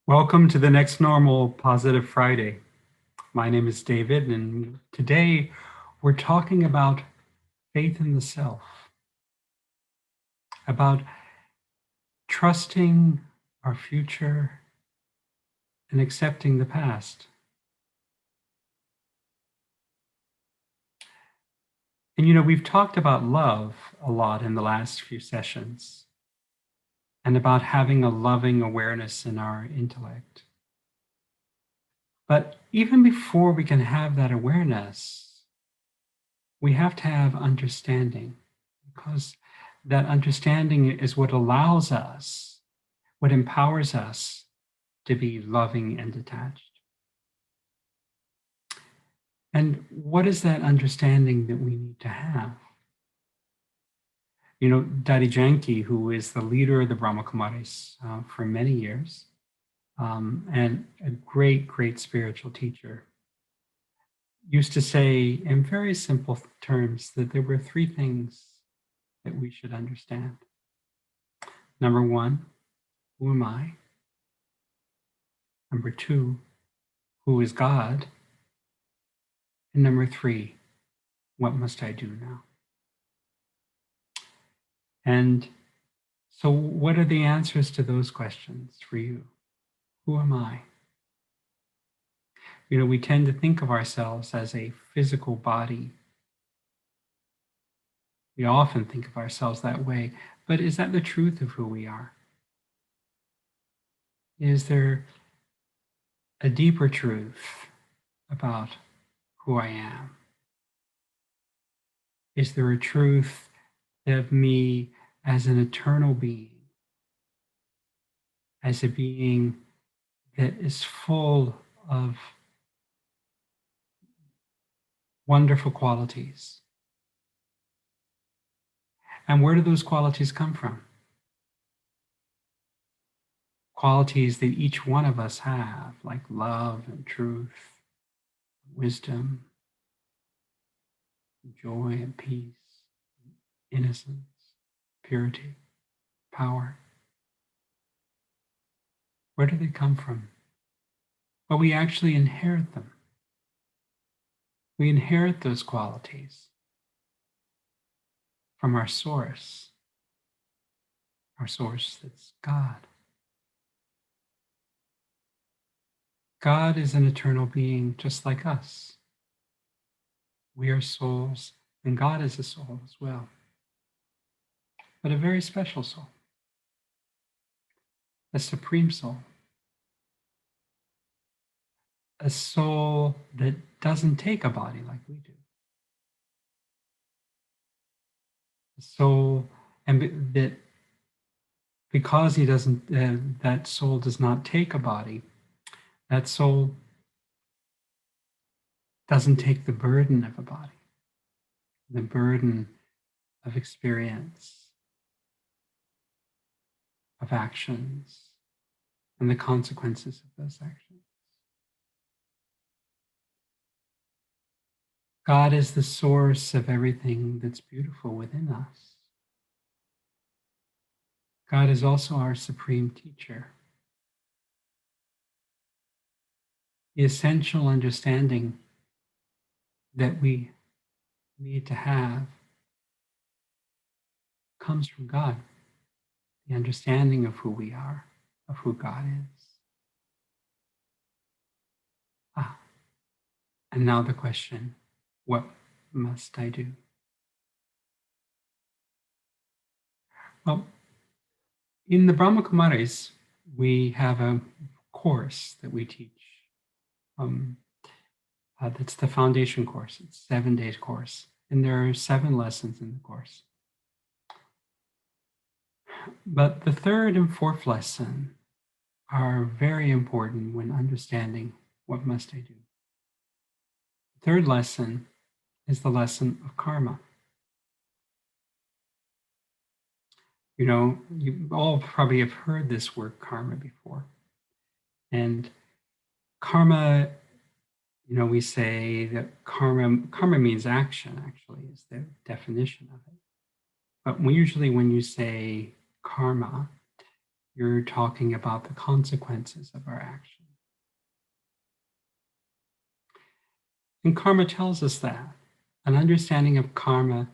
Welcome to the Next Normal Positive Friday. My name is David, and today we're talking about faith in the self, about trusting our future and accepting the past. And we've talked about love a lot in the last few sessions and about having a loving awareness in our intellect. But even before we can have that awareness, we have to have understanding, because that understanding is what allows us, what empowers us to be loving and detached. And what is that understanding that we need to have? Daddy Janki, who is the leader of the Brahma Kumaris for many years, and a great, great spiritual teacher, used to say in very simple terms that there were three things that we should understand. Number one, who am I? Number two, who is God? And number three, what must I do now? And so what are the answers to those questions for you? Who am I? We tend to think of ourselves as a physical body. We often think of ourselves that way, but is that the truth of who we are? Is there a deeper truth about who I am? Is there a truth of me as an eternal being, as a being that is full of wonderful qualities? And where do those qualities come from? Qualities that each one of us have, like love and truth, wisdom, joy and peace, innocence, purity, power. Where do they come from? Well, we actually inherit them. We inherit those qualities from our source that's God. God is an eternal being just like us. We are souls, and God is a soul as well, but a very special soul, a supreme soul, a soul that doesn't take a body like we do. A soul, and that because he doesn't, that soul does not take a body, that soul doesn't take the burden of a body, the burden of experience, of actions, and the consequences of those actions. God is the source of everything that's beautiful within us. God is also our supreme teacher. The essential understanding that we need to have comes from God, the understanding of who we are, of who God is. And now the question, what must I do? Well, in the Brahma Kumaris, we have a course that we teach. That's the foundation course. It's a 7-day course, and there are 7 lessons in the course. But the 3rd and 4th lesson are very important when understanding what must I do. The 3rd lesson is the lesson of karma. You know, you all probably have heard this word karma before. And karma, you know, we say that karma means action, actually, is the definition of it. But usually when you say karma, you're talking about the consequences of our action. And karma tells us that. An understanding of karma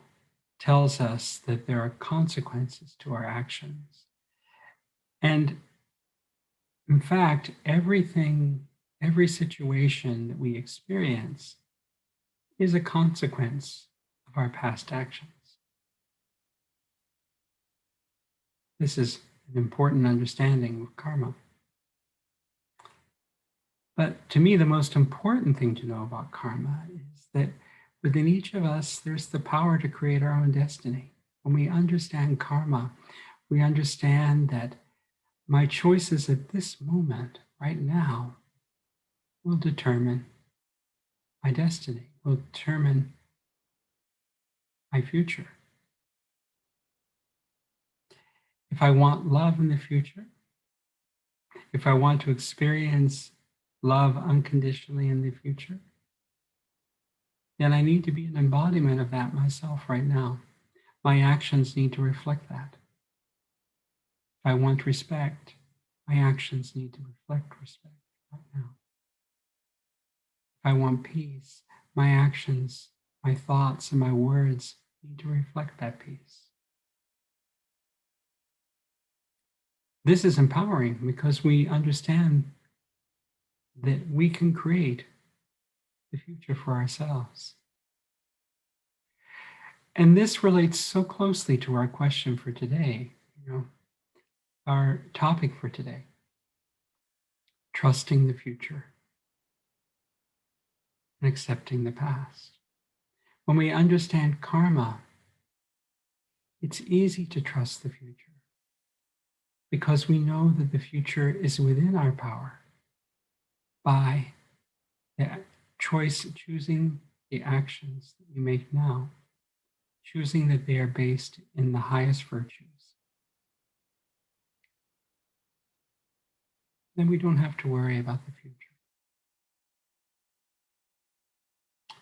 tells us that there are consequences to our actions. And in fact, every situation that we experience is a consequence of our past actions. This is an important understanding of karma. But to me, the most important thing to know about karma is that within each of us, there's the power to create our own destiny. When we understand karma, we understand that my choices at this moment, right now, will determine my destiny, will determine my future. If I want love in the future, if I want to experience love unconditionally in the future, then I need to be an embodiment of that myself right now. My actions need to reflect that. If I want respect, my actions need to reflect respect right now. If I want peace, my actions, my thoughts, and my words need to reflect that peace. This is empowering because we understand that we can create the future for ourselves. And this relates so closely to our question for today, our topic for today, trusting the future and accepting the past. When we understand karma, it's easy to trust the future because we know that the future is within our power by the choice, choosing the actions that we make now, choosing that they are based in the highest virtues. Then we don't have to worry about the future.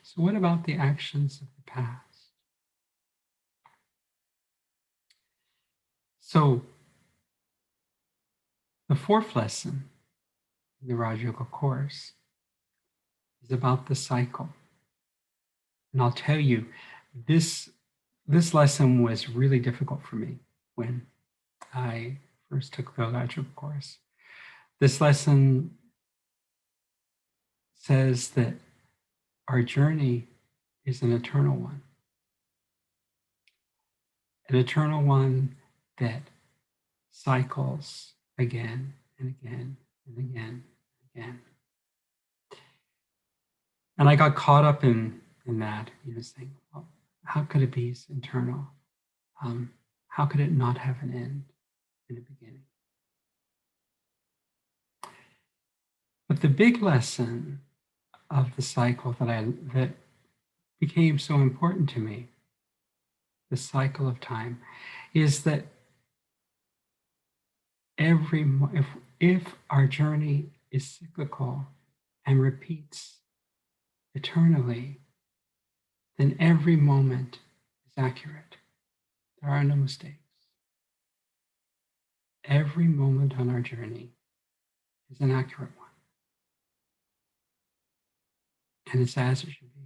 So what about the actions of the past? So the fourth lesson in the Raj Yoga course is about the cycle. And I'll tell you, this lesson was really difficult for me when I first took the Raj Yoga course. This lesson says that our journey is an eternal one that cycles again and again and again and again. And I got caught up in that, saying, well, how could it be eternal? How could it not have an end in the beginning? But the big lesson of the cycle that became so important to me, the cycle of time, is that if our journey is cyclical and repeats eternally, then every moment is accurate. There are no mistakes. Every moment on our journey is an accurate one. And it's as it should be.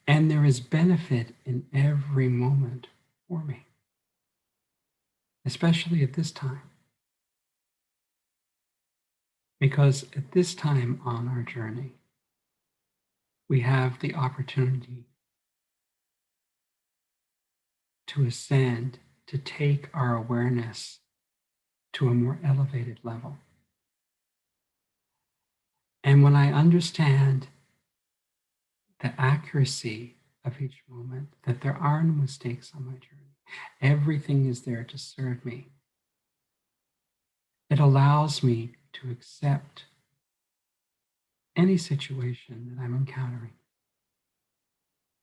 And there is benefit in every moment for me, especially at this time. Because at this time on our journey, we have the opportunity to ascend, to take our awareness to a more elevated level. And when I understand the accuracy of each moment, that there are no mistakes on my journey, everything is there to serve me, it allows me to accept any situation that I'm encountering,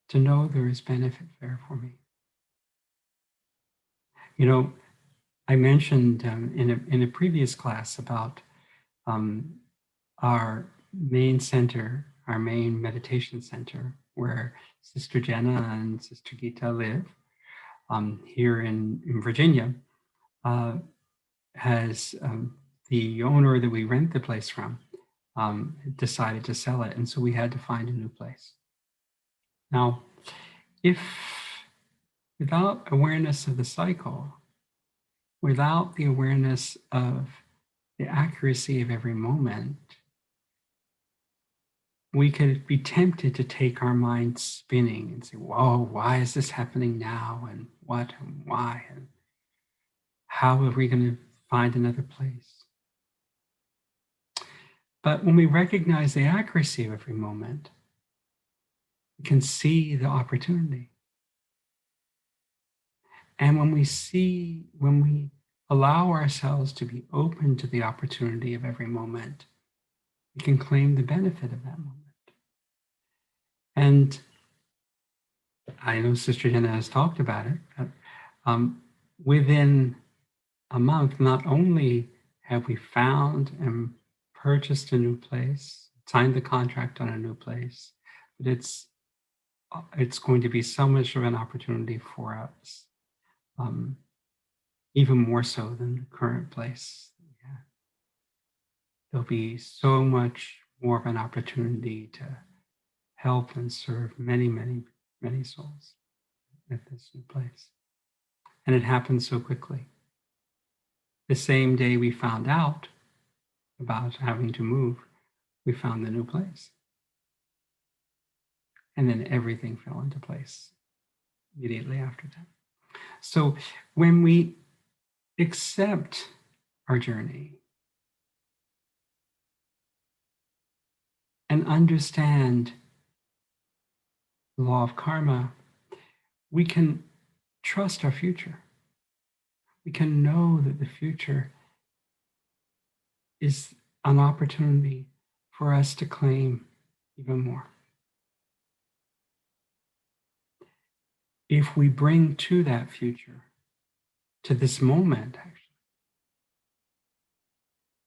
to know there is benefit there for me. You know, I mentioned in a previous class about our main center, our main meditation center, where Sister Jenna and Sister Gita live here in Virginia, has the owner that we rent the place from decided to sell it. And so we had to find a new place. Now, if without awareness of the cycle, without the awareness of the accuracy of every moment, we could be tempted to take our mind spinning and say, whoa, why is this happening now? And what and why? And how are we going to find another place? But when we recognize the accuracy of every moment, we can see the opportunity. And when we allow ourselves to be open to the opportunity of every moment, we can claim the benefit of that moment. And I know Sister Jenna has talked about it, but within a month, not only have we found and purchased a new place, signed the contract on a new place, but it's going to be so much of an opportunity for us, even more so than the current place that we have. There'll be so much more of an opportunity to help and serve many, many, many souls at this new place. And it happened so quickly. The same day we found out about having to move, we found the new place. And then everything fell into place immediately after that. So when we accept our journey and understand the law of karma, we can trust our future. We can know that the future is an opportunity for us to claim even more. If we bring to that future, to this moment, actually,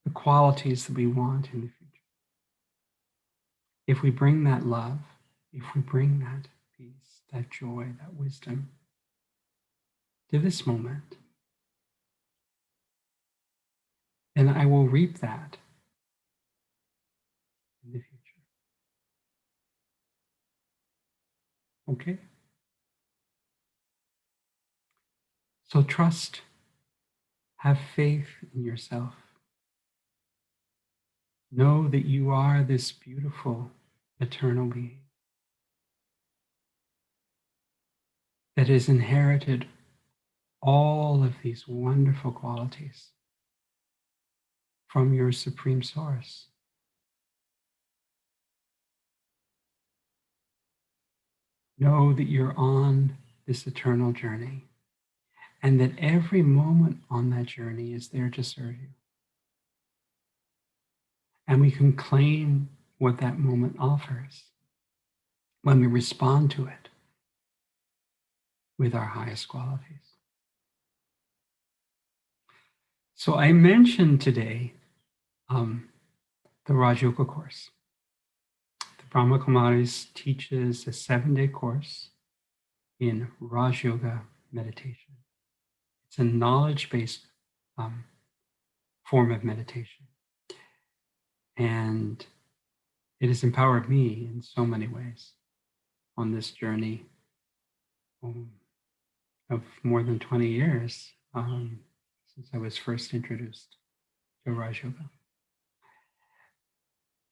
the qualities that we want in the future, if we bring that love, if we bring that peace, that joy, that wisdom to this moment, then I will reap that in the future. Okay? So trust, have faith in yourself. Know that you are this beautiful, eternal being that has inherited all of these wonderful qualities from your Supreme Source. Know that you're on this eternal journey and that every moment on that journey is there to serve you. And we can claim what that moment offers when we respond to it with our highest qualities. So I mentioned today the Raj Yoga course. The Brahma Kumaris teaches a 7-day course in Raj Yoga meditation. It's a knowledge-based form of meditation. And it has empowered me in so many ways on this journey of more than 20 years since I was first introduced to Raj Yoga.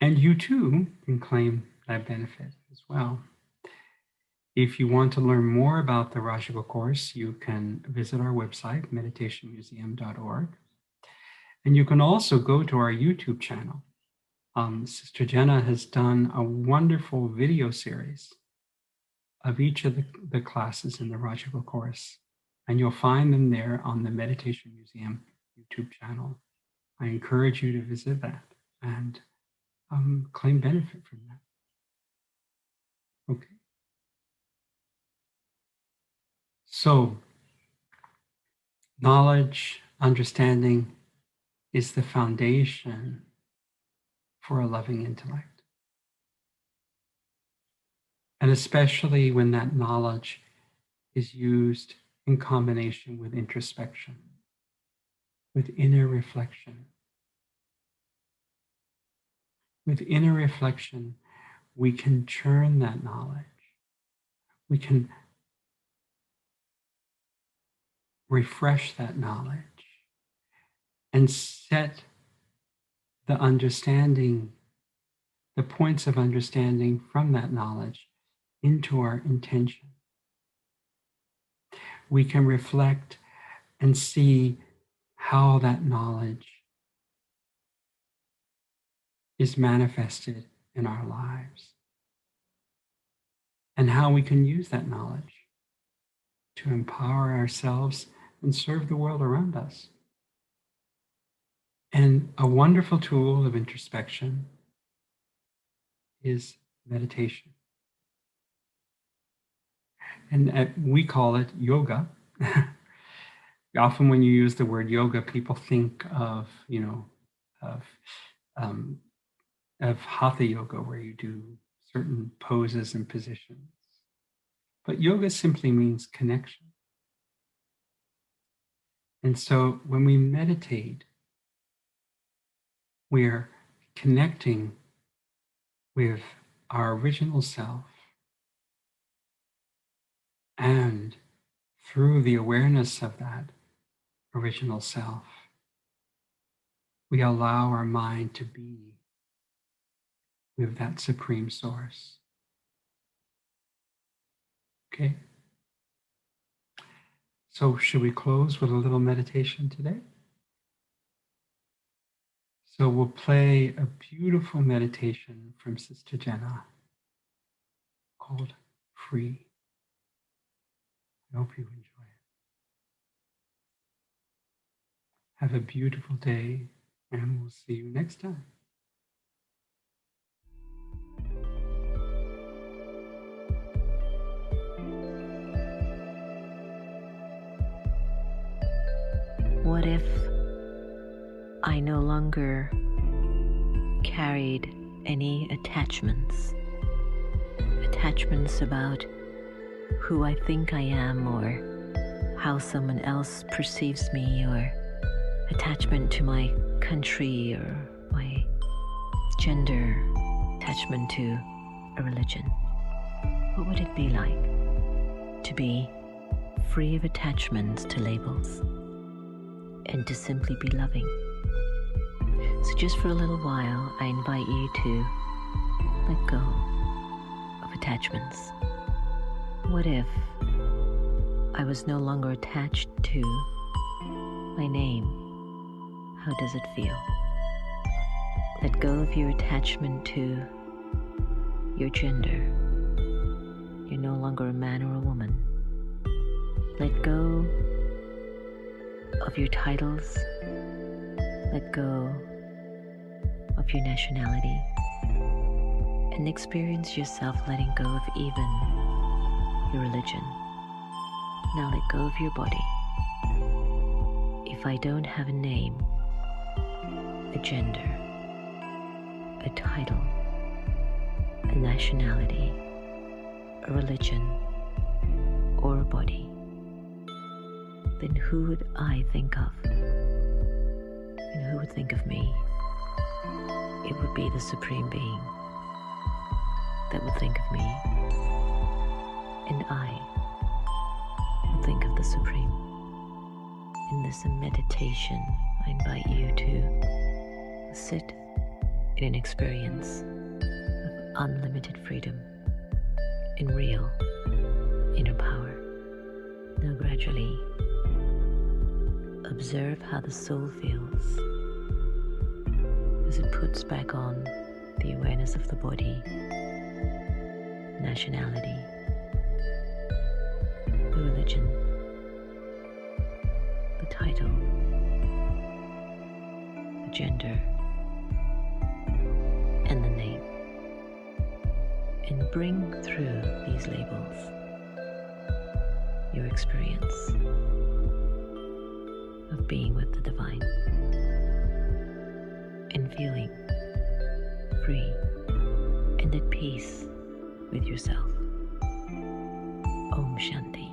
And you too can claim that benefit as well. If you want to learn more about the Raj Yoga course, you can visit our website, meditationmuseum.org. And you can also go to our YouTube channel. Sister Jenna has done a wonderful video series of each of the classes in the Raj Yoga course. And you'll find them there on the Meditation Museum YouTube channel. I encourage you to visit that and claim benefit from that. Okay. So Knowledge, understanding is the foundation for a loving intellect. And especially when that knowledge is used in combination with introspection, with inner reflection. With inner reflection, we can churn that knowledge. We can refresh that knowledge and set the understanding, the points of understanding from that knowledge into our intention. We can reflect and see how that knowledge is manifested in our lives and how we can use that knowledge to empower ourselves and serve the world around us. And a wonderful tool of introspection is meditation. And we call it yoga. Often when you use the word yoga, people think of, of hatha yoga, where you do certain poses and positions. But yoga simply means connection. And so when we meditate, we're connecting with our original self, and through the awareness of that original self, we allow our mind to be with that supreme source. Okay? So should we close with a little meditation today? So we'll play a beautiful meditation from Sister Jenna called Free. I hope you enjoy it. Have a beautiful day, and we'll see you next time. What if I no longer carried any attachments? Attachments about who I think I am, or how someone else perceives me, or attachment to my country or my gender, attachment to a religion. What would it be like to be free of attachments to labels and to simply be loving? So just for a little while, I invite you to let go of attachments. What if I was no longer attached to my name? How does it feel? Let go of your attachment to your gender. You're no longer a man or a woman. Let go of your titles. Let go of your nationality. And experience yourself letting go of even your religion. Now let go of your body. If I don't have a name, a gender, a title, a nationality, a religion, or a body, then who would I think of? And who would think of me? It would be the Supreme Being that would think of me, and I would think of the Supreme. In this meditation, I invite you to sit in an experience of unlimited freedom in real inner power. Now gradually observe how the soul feels as it puts back on the awareness of the body, nationality, the religion, the title, the gender, and the name, and bring through these labels your experience of being with the divine and feeling free and at peace with yourself. Om Shanti.